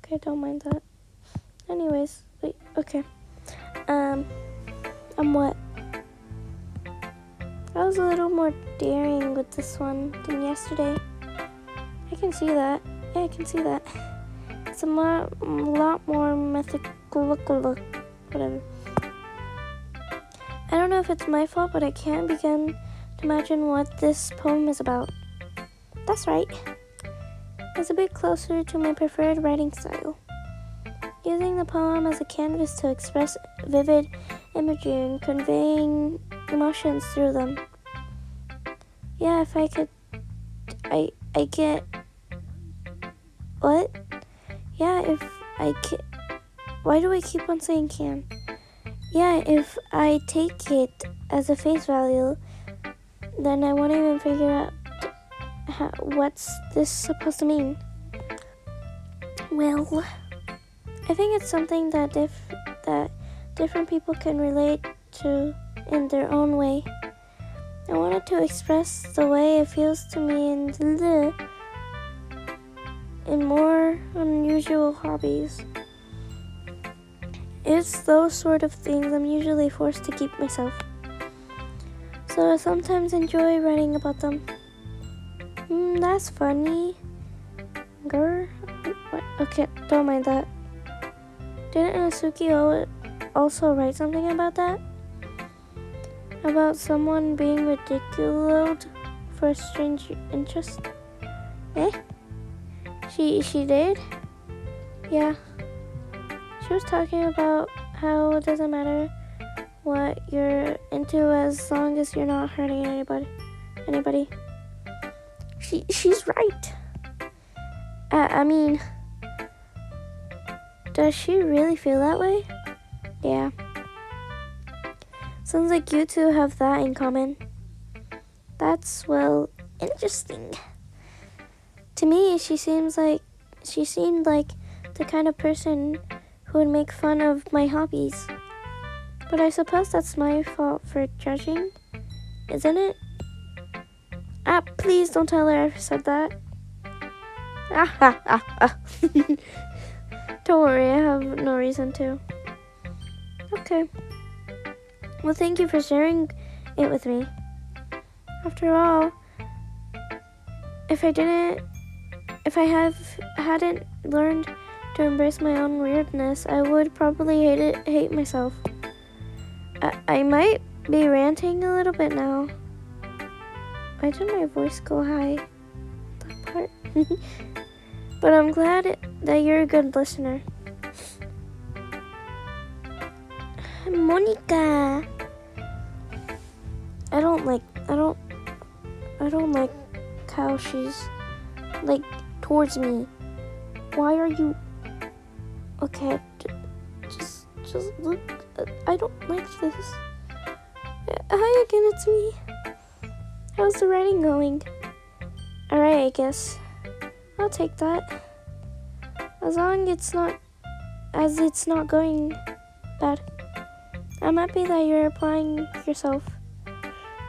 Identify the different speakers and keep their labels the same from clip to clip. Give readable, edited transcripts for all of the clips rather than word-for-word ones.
Speaker 1: Okay, don't mind that. Anyways, wait, okay. I'm what? I was a little more daring with this one than yesterday. I can see that. Yeah, I can see that. It's a lot more mythical, whatever. I don't know if it's my fault, but I can't begin to imagine what this poem is about. That's right. It's a bit closer to my preferred writing style. Using the poem as a canvas to express vivid imagery and conveying emotions through them. Yeah, if I could... I get... What? Yeah, if I can... Why do I keep on saying can? Yeah, if I take it as a face value, then I won't even figure out what's this supposed to mean. Well, I think it's something that different people can relate to in their own way. I wanted to express the way it feels to me in more unusual hobbies. It's those sort of things I'm usually forced to keep myself. So I sometimes enjoy writing about them. That's funny. Girl. What? Okay, don't mind that. Didn't Asuki also write something about that? About someone being ridiculed for a strange interest? Eh? She did? Yeah. She was talking about how it doesn't matter what you're into as long as you're not hurting anybody. She's right. I mean, does she really feel that way? Yeah. Sounds like you two have that in common. That's, well, interesting. To me, she seemed like the kind of person who would make fun of my hobbies. But I suppose that's my fault for judging, isn't it? Please don't tell her I said that. Don't worry, I have no reason to. Okay. Well, thank you for sharing it with me. After all, if I hadn't learned to embrace my own weirdness, I would probably hate myself. I might be ranting a little bit now. Why did my voice go high? That part. But I'm glad that you're a good listener. Monica. I don't like how she's like towards me. Why are you? Okay, just look. I don't like this. Hi again, it's me. How's the writing going? Alright, I guess. I'll take that. As long as it's not going bad. I'm happy that you're applying yourself.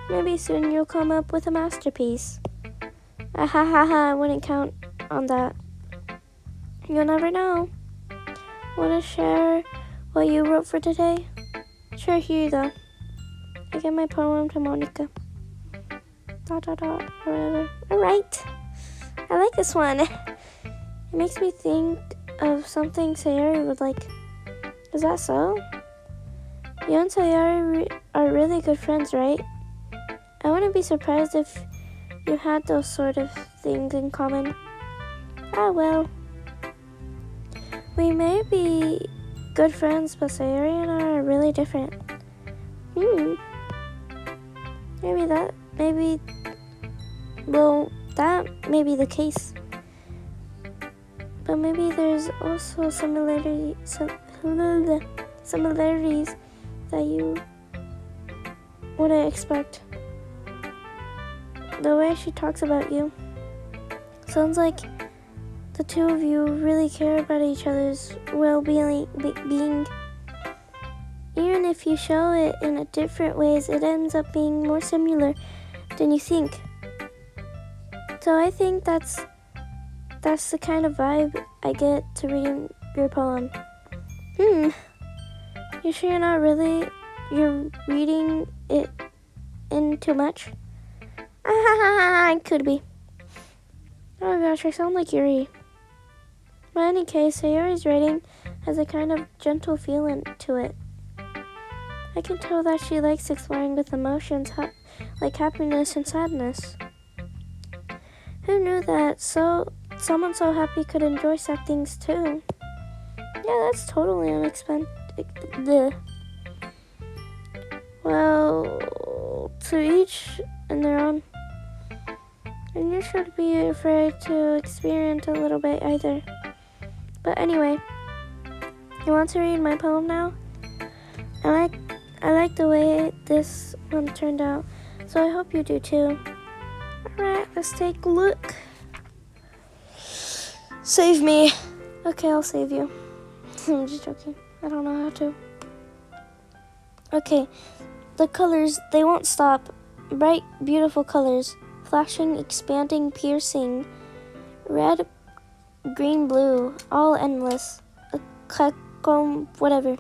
Speaker 1: Maybe soon you'll come up with a masterpiece. I wouldn't count on that. You'll never know. Want to share what you wrote for today? Sure, here you go. I give my poem to Monica. ... Whatever. Alright. I like this one. It makes me think of something Sayori would like. Is that so? You and Sayori are really good friends, right? I wouldn't be surprised if you had those sort of things in common. Well. We may be good friends, but Sayori and I are really different. That may be the case. But maybe there's also similarities that you wouldn't expect. The way she talks about you sounds like the two of you really care about each other's well-being. Even if you show it in a different ways, it ends up being more similar than you think. So I think that's the kind of vibe I get to read your poem. You sure you're reading it in too much? Could be. Oh gosh, I sound like Yuri. But in any case, Sayori's writing has a kind of gentle feeling to it. I can tell that she likes exploring with emotions like happiness and sadness. Who knew that someone so happy could enjoy sad things too? Yeah, that's totally unexpected. Well, to each in their own. And you should be afraid to experience a little bit either. But anyway, you want to read my poem now? I like the way this one turned out, so I hope you do too. Alright, let's take a look. Save me. Okay, I'll save you. I'm just joking. I don't know how to. Okay, the colors, they won't stop. Bright, beautiful colors. Flashing, expanding, piercing. Red, green, blue. All endless. Whatever.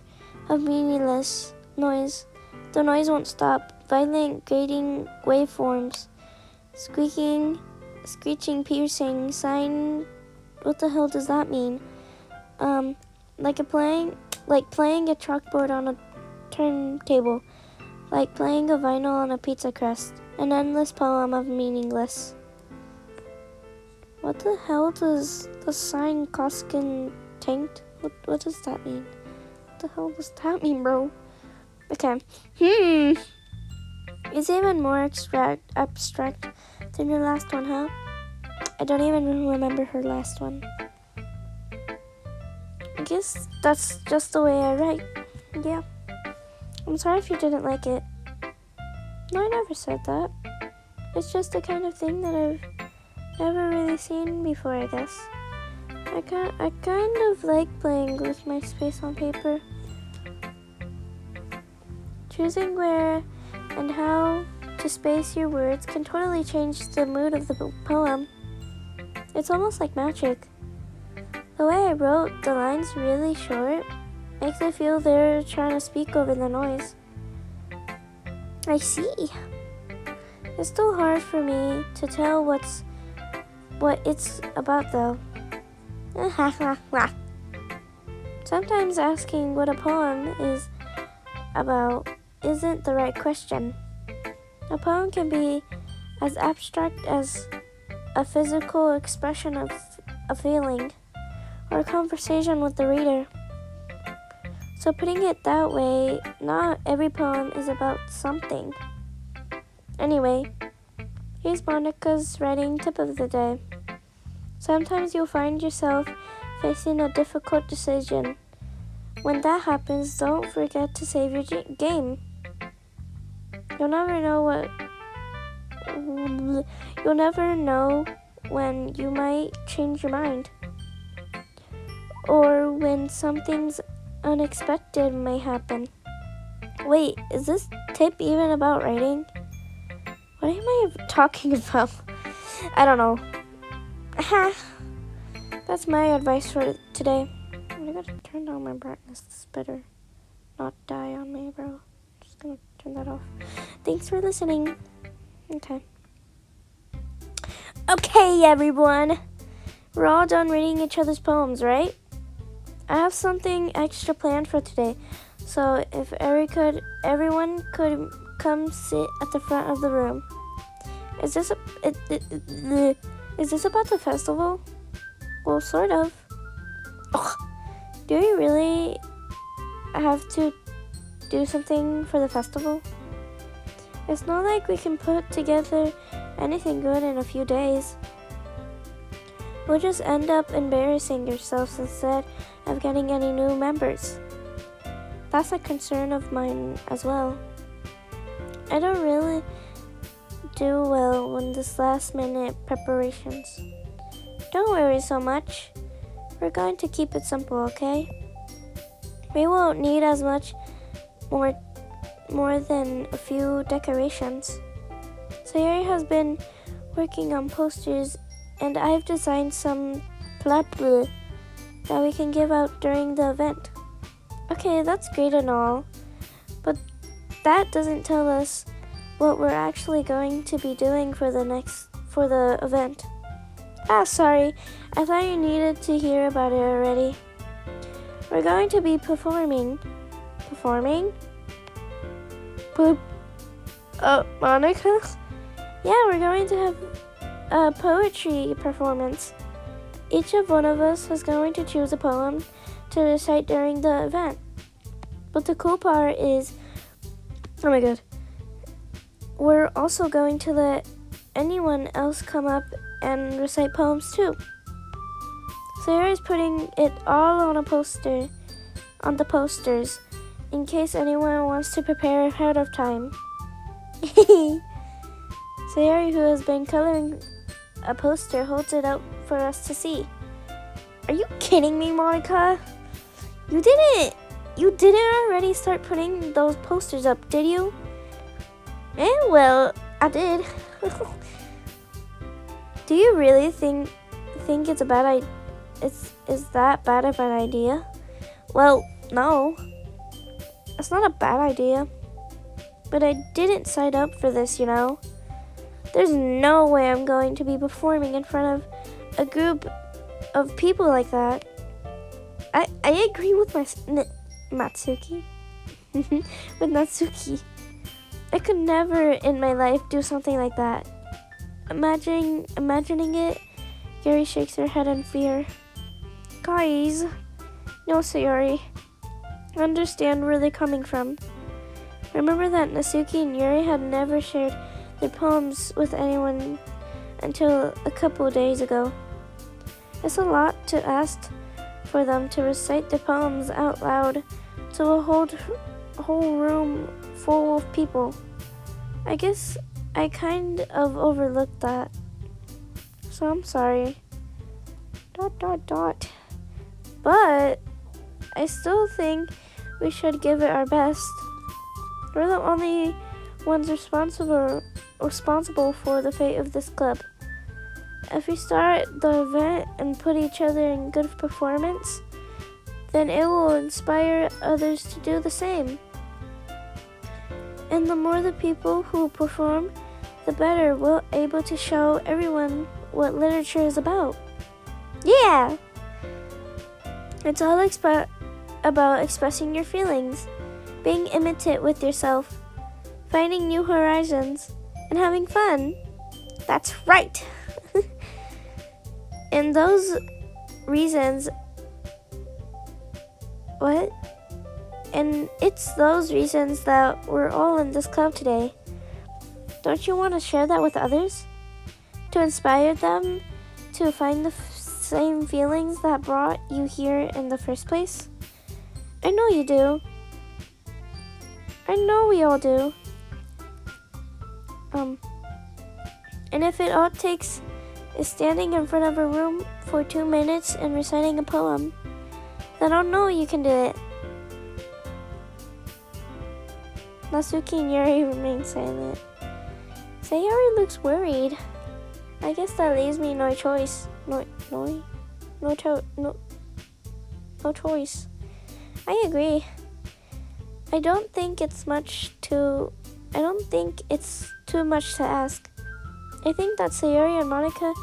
Speaker 1: Of meaningless noise. The noise won't stop. Violent, grating waveforms. Squeaking, screeching, piercing, sighing. What the hell does that mean? Like playing a chalkboard on a turntable. Like playing a vinyl on a pizza crust. An endless poem of meaningless. What the hell does the sign Koskin tanked? What does that mean? What the hell does that mean, bro? Okay. It's even more abstract than your last one, huh? I don't even remember her last one. I guess that's just the way I write. Yeah. I'm sorry if you didn't like it. No, I never said that. It's just the kind of thing that I've never really seen before, I guess. I kind of like playing with my space on paper. Choosing where and how to space your words can totally change the mood of the poem. It's almost like magic. The way I wrote the lines really short makes it feel they're trying to speak over the noise. I see. It's still hard for me to tell what it's about though. Sometimes asking what a poem is about isn't the right question. A poem can be as abstract as a physical expression of a feeling or a conversation with the reader. So putting it that way, not every poem is about something. Anyway, here's Monica's writing tip of the day. Sometimes you'll find yourself facing a difficult decision. When that happens, don't forget to save your game. You'll never know when you might change your mind. Or when something's unexpected may happen. Wait, is this tip even about writing? What am I talking about? I don't know. That's my advice for today. I gotta turn down my brightness. This better not die on me, bro. Just gonna turn that off. Thanks for listening. Okay, everyone. We're all done reading each other's poems, right? I have something extra planned for today. So if everyone could come sit at the front of the room. Is this about the festival? Well, sort of. Ugh. Do we really have to do something for the festival? It's not like we can put together anything good in a few days. We'll just end up embarrassing ourselves instead of getting any new members. That's a concern of mine as well. I don't really do well when this last minute preparations. Don't worry so much. We're going to keep it simple, okay? We won't need as much more than a few decorations. Sayori has been working on posters and I've designed some that we can give out during the event. Okay, that's great and all, but that doesn't tell us what we're actually going to be doing for the event. Ah, sorry. I thought you needed to hear about it already. We're going to be performing? Monica? Yeah, we're going to have a poetry performance. Each of one of us is going to choose a poem to recite during the event. But the cool part is, oh my god, we're also going to let anyone else come up and recite poems too. Sarah is putting it all on the posters, in case anyone wants to prepare ahead of time. Sarah, who has been coloring a poster, holds it out for us to see. Are you kidding me, Monica? You didn't already start putting those posters up, did you? Well, I did. Do you really think it's a bad idea? Is that bad of an idea? Well, no. It's not a bad idea. But I didn't sign up for this, you know. There's no way I'm going to be performing in front of a group of people like that. I agree with Matsuki. With Natsuki. I could never in my life do something like that. Imagining it, Yuri shakes her head in fear. Guys, no, Sayori. I understand where they're coming from. Remember that Natsuki and Yuri had never shared their poems with anyone until a couple of days ago. It's a lot to ask for them to recite their poems out loud to a whole room full of people. I guess I kind of overlooked that. So I'm sorry. ... But I still think we should give it our best. We're the only ones responsible for the fate of this club. If we start the event and put each other in good performance, then it will inspire others to do the same. And the more the people who perform, the better we're able to show everyone what literature is about. Yeah! It's all about expressing your feelings, being intimate with yourself, finding new horizons, and having fun. That's right! And those reasons... What? And it's those reasons that we're all in this club today. Don't you want to share that with others? To inspire them to find the same feelings that brought you here in the first place? I know you do. I know we all do. And if it all takes is standing in front of a room for 2 minutes and reciting a poem, then I'll know you can do it. Natsuki and Yuri remain silent. Sayori looks worried. I guess that leaves me no choice. No choice. I agree. I don't think it's too much to ask. I think that Sayori and Monica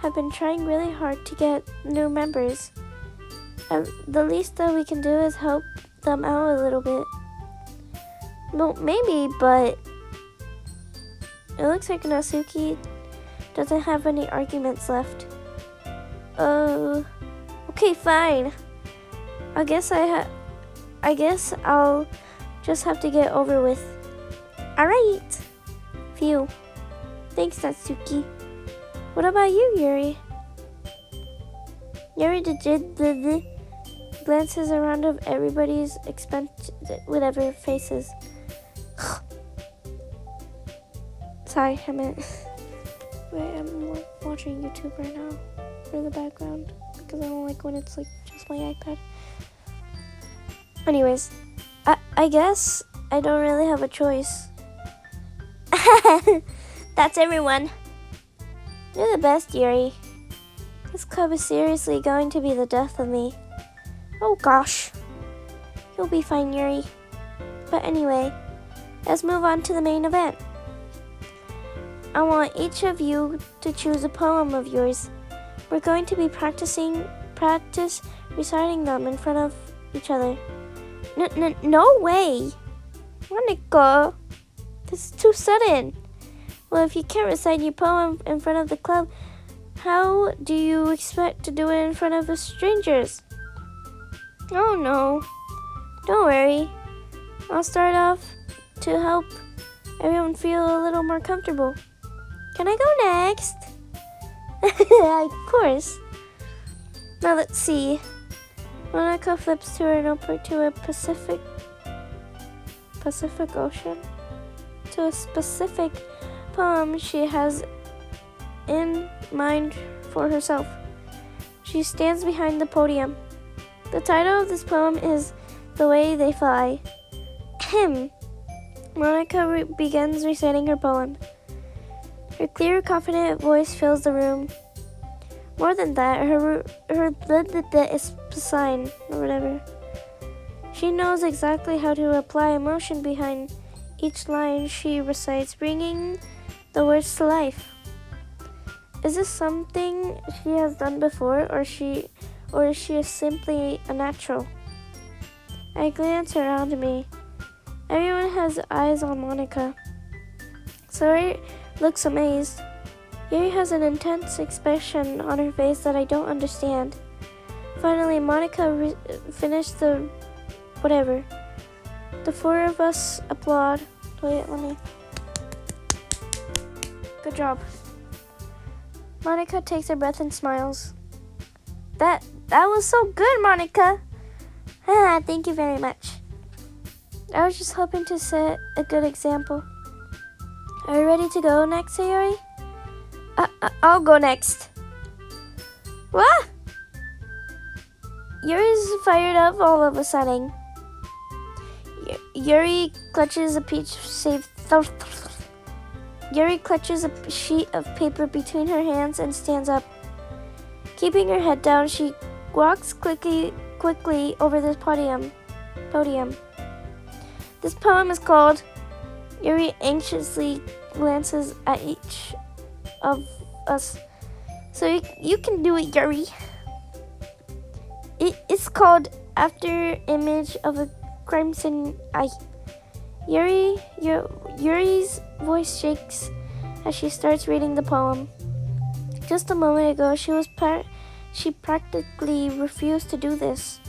Speaker 1: have been trying really hard to get new members. The least that we can do is help them out a little bit. Well, maybe, but it looks like Natsuki doesn't have any arguments left. Okay, fine. I guess I'll just have to get over with. Alright. Phew. Thanks, Natsuki. What about you, Yuri? Yuri glances around of everybody's whatever faces. Sorry, I meant... Wait, I'm watching YouTube right now for the background because I don't like when it's like just my iPad. Anyways, I guess I don't really have a choice. That's everyone. You're the best, Yuri. This club is seriously going to be the death of me. Oh gosh. You'll be fine, Yuri. But anyway, let's move on to the main event. I want each of you to choose a poem of yours. We're going to be practice reciting them in front of each other. No way! Monica, this is too sudden. Well, if you can't recite your poem in front of the club, how do you expect to do it in front of strangers? Oh no, don't worry. I'll start off to help everyone feel a little more comfortable. Can I go next? Of course. Now let's see. Monica flips to her notebook to a Pacific Ocean. To a specific poem she has in mind for herself. She stands behind the podium. The title of this poem is The Way They Fly. Monica begins reciting her poem. Her clear, confident voice fills the room. More than that, her is sign or whatever. She knows exactly how to apply emotion behind each line she recites, bringing the words to life. Is this something she has done before, or is she simply a natural? I glance around me. Everyone has eyes on Monica. Sari looks amazed. Yuri has an intense expression on her face that I don't understand. Finally, Monica finished the whatever. The four of us applaud. Wait, let me. Good job. Monica takes a breath and smiles. That was so good, Monica. Thank you very much. I was just hoping to set a good example. Are you ready to go next, Sayori? I'll go next. What? Yuri's fired up all of a sudden. Yuri clutches a sheet of paper between her hands and stands up. Keeping her head down, she walks quickly over the podium. This poem is called. Yuri anxiously glances at each of us. So you can do it, Yuri. It's called After Image of a Crimson Eye. Yuri's voice shakes as she starts reading the poem. Just a moment ago, she practically refused to do this.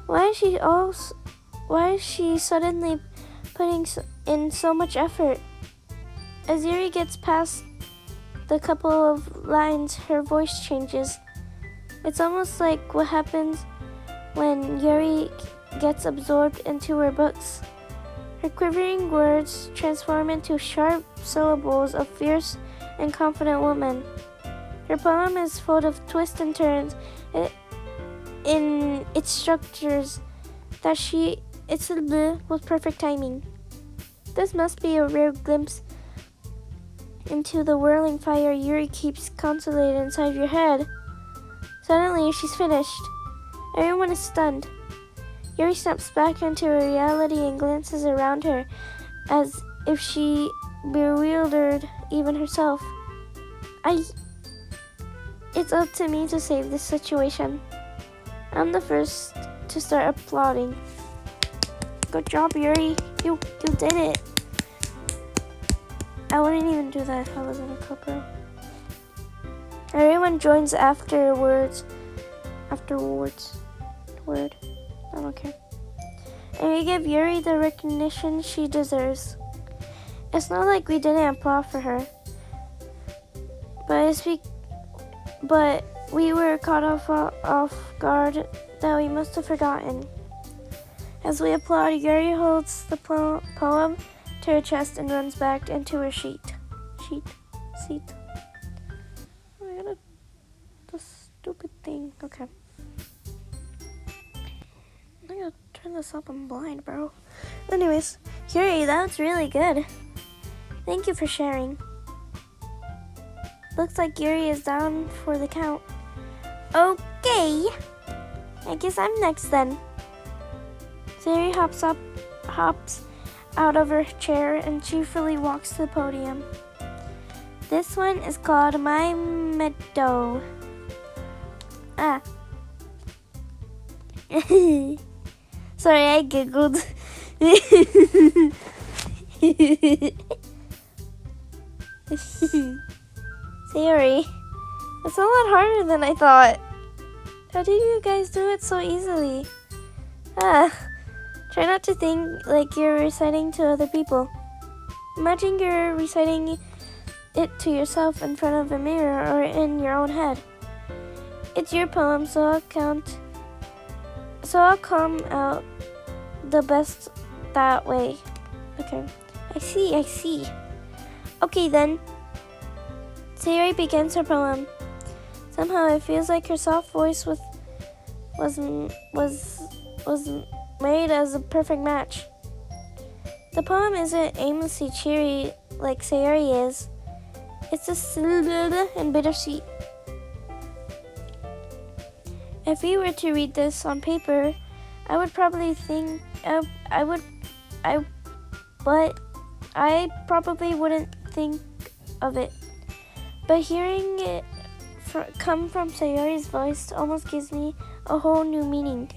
Speaker 1: Why is she suddenly putting in so much effort? As Yuri gets past the couple of lines, her voice changes. It's almost like what happens when Yuri gets absorbed into her books. Her quivering words transform into sharp syllables of fierce and confident woman. Her poem is full of twists and turns in its structures it's with perfect timing. This must be a rare glimpse into the whirling fire Yuri keeps concealed inside your head. Suddenly, she's finished. Everyone is stunned. Yuri snaps back into her reality and glances around her as if she bewildered even herself. It's up to me to save this situation. I'm the first to start applauding. Good job, Yuri. You did it. I wouldn't even do that if I was in a couple. Everyone joins afterwards. Word. I don't care. And we give Yuri the recognition she deserves. It's not like we didn't applaud for her. But we were caught off guard that we must have forgotten. As we applaud, Yuri holds the poem to her chest and runs back into her seat. Oh my god, the stupid thing. Okay. I gotta turn this up. I'm blind, bro. Anyways, Yuri, that's really good. Thank you for sharing. Looks like Yuri is down for the count. Okay. I I guess I'm next then. Sayori hops out of her chair and cheerfully walks to the podium. This one is called My Meadow. Ah. Sorry, I giggled. Sayori, it's a lot harder than I thought. How did you guys do it so easily? Try not to think like you're reciting to other people. Imagine you're reciting it to yourself in front of a mirror or in your own head. It's your poem, so I'll come out the best that way. Okay. I see. Okay then. Sayori begins her poem. Somehow it feels like her soft voice was made as a perfect match. The poem isn't aimlessly cheery like Sayori is. It's a slow and bittersweet. If we were to read this on paper, I would probably think but I probably wouldn't think of it. But hearing it come from Sayori's voice almost gives me a whole new meaning.